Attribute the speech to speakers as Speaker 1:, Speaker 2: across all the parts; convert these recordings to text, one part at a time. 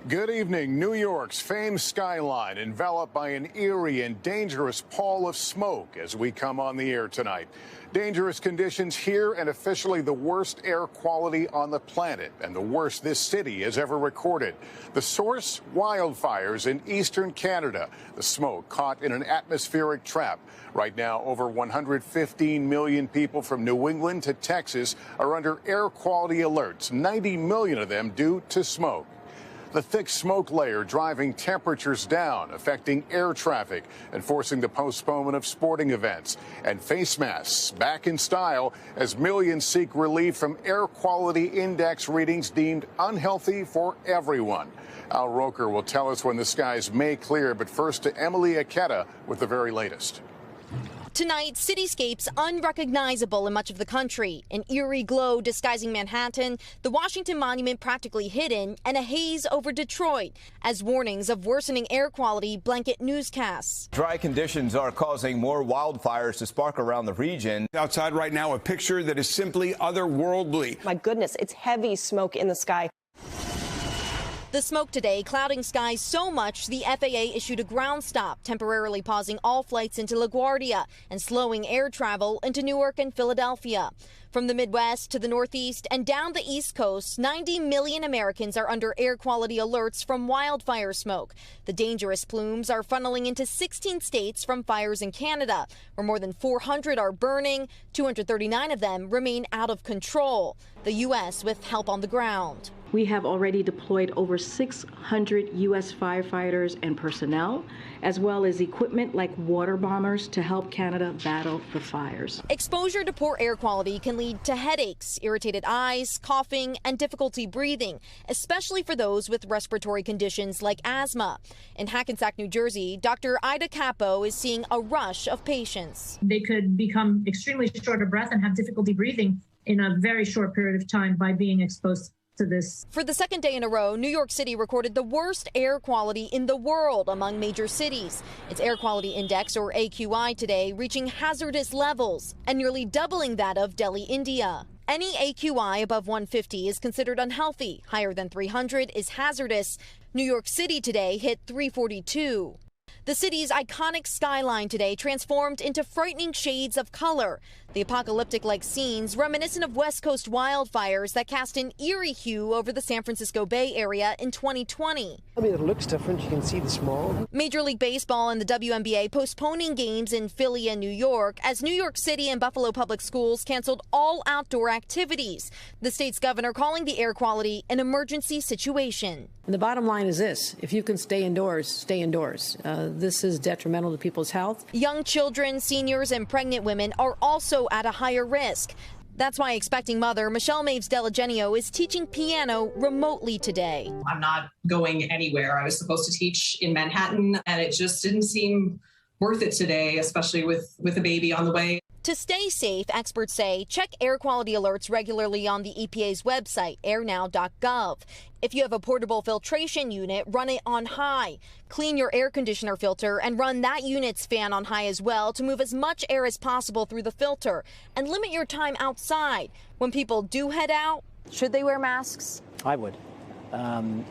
Speaker 1: Good evening. New York's famed skyline enveloped by an eerie and dangerous pall of smoke as we come on the air tonight. Dangerous conditions here and officially the worst air quality on the planet and the worst this city has ever recorded. The source, wildfires in eastern Canada. The smoke caught in an atmospheric trap. Right now, over 115 million people from New England to Texas are under air quality alerts, 90 million of them due to smoke. The thick smoke layer driving temperatures down, affecting air traffic and forcing the postponement of sporting events. And face masks back in style as millions seek relief from air quality index readings deemed unhealthy for everyone. Al Roker will tell us when the skies may clear, but first to Emily Aketa with the very latest.
Speaker 2: Tonight, cityscapes unrecognizable in much of the country. An eerie glow disguising Manhattan, the Washington Monument practically hidden, and a haze over Detroit as warnings of worsening air quality blanket newscasts.
Speaker 3: Dry conditions are causing more wildfires to spark around the region.
Speaker 4: Outside right now, a picture that is simply otherworldly.
Speaker 5: My goodness, it's heavy smoke in the sky.
Speaker 2: The smoke today clouding skies so much the FAA issued a ground stop, temporarily pausing all flights into LaGuardia and slowing air travel into Newark and Philadelphia. From the Midwest to the Northeast and down the East Coast, 90 million Americans are under air quality alerts from wildfire smoke. The dangerous plumes are funneling into 16 states from fires in Canada, where more than 400 are burning. 239 of them remain out of control. The U.S. with help on the ground.
Speaker 6: We have already deployed over 600 U.S. firefighters and personnel, as well as equipment like water bombers to help Canada battle the fires.
Speaker 2: Exposure to poor air quality can lead to headaches, irritated eyes, coughing, and difficulty breathing, especially for those with respiratory conditions like asthma. In Hackensack, New Jersey, Dr. Ida Capo is seeing a rush of patients.
Speaker 7: They could become extremely short of breath and have difficulty breathing in a very short period of time by being exposed to this.
Speaker 2: For the second day in a row, New York City recorded the worst air quality in the world among major cities. Its air quality index, or AQI, today reaching hazardous levels and nearly doubling that of Delhi, India. Any AQI above 150 is considered unhealthy. Higher than 300 is hazardous. New York City today hit 342. The city's iconic skyline today transformed into frightening shades of color. The apocalyptic-like scenes reminiscent of West Coast wildfires that cast an eerie hue over the San Francisco Bay Area in 2020.
Speaker 8: I mean, it looks different. You can see the smog.
Speaker 2: Major League Baseball and the WNBA postponing games in Philly and New York as New York City and Buffalo Public Schools canceled all outdoor activities. The state's governor calling the air quality an emergency situation.
Speaker 9: And the bottom line is this: if you can stay indoors, stay indoors. This is detrimental to people's health.
Speaker 2: Young children, seniors, and pregnant women are also at a higher risk. That's why expecting mother Michelle Maves Delagenio is teaching piano remotely today.
Speaker 10: I'm not going anywhere. I was supposed to teach in Manhattan, and it just didn't seem worth it today, especially with a baby on the way.
Speaker 2: To stay safe, experts say check air quality alerts regularly on the EPA's website, airnow.gov. If you have a portable filtration unit, run it on high. Clean your air conditioner filter and run that unit's fan on high as well to move as much air as possible through the filter. And limit your time outside. When people do head out,
Speaker 5: should they wear masks?
Speaker 11: I would.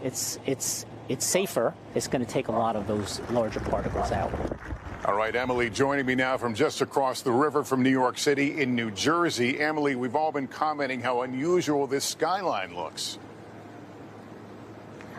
Speaker 11: It's safer. It's going to take a lot of those larger particles out.
Speaker 1: All right, Emily, joining me now from just across the river from New York City in New Jersey. Emily, we've all been commenting how unusual this skyline looks.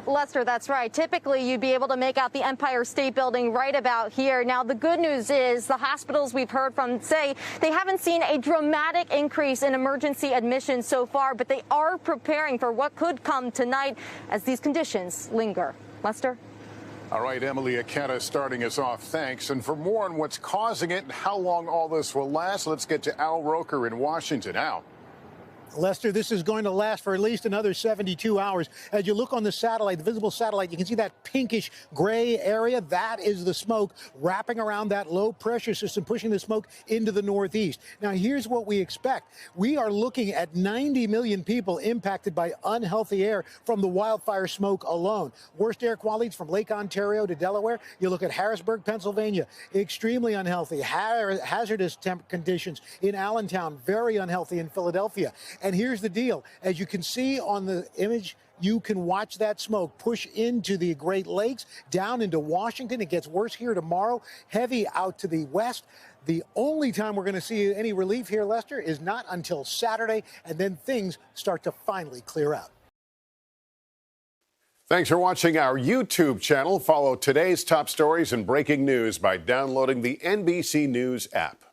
Speaker 12: Lester, that's right. Typically, you'd be able to make out the Empire State Building right about here. Now, the good news is the hospitals we've heard from say they haven't seen a dramatic increase in emergency admissions so far, but they are preparing for what could come tonight as these conditions linger. Lester?
Speaker 1: All right, Emily Aketa starting us off. Thanks. And for more on what's causing it and how long all this will last, let's get to Al Roker in Washington. Al.
Speaker 13: Lester, this is going to last for at least another 72 hours. As you look on the satellite, the visible satellite, you can see that pinkish gray area. That is the smoke wrapping around that low pressure system, pushing the smoke into the northeast. Now, here's what we expect. We are looking at 90 million people impacted by unhealthy air from the wildfire smoke alone. Worst air qualities from Lake Ontario to Delaware. You look at Harrisburg, Pennsylvania, extremely unhealthy. Hazardous conditions in Allentown, very unhealthy in Philadelphia. And here's the deal. As you can see on the image You can watch that smoke push into the Great Lakes, down into Washington. It gets worse here tomorrow, heavy out to the west. The only time we're going to see any relief here, Lester, is not until Saturday, and then things start to finally clear out.
Speaker 1: Thanks for watching our YouTube channel. Follow today's top stories and breaking news by downloading the NBC News app.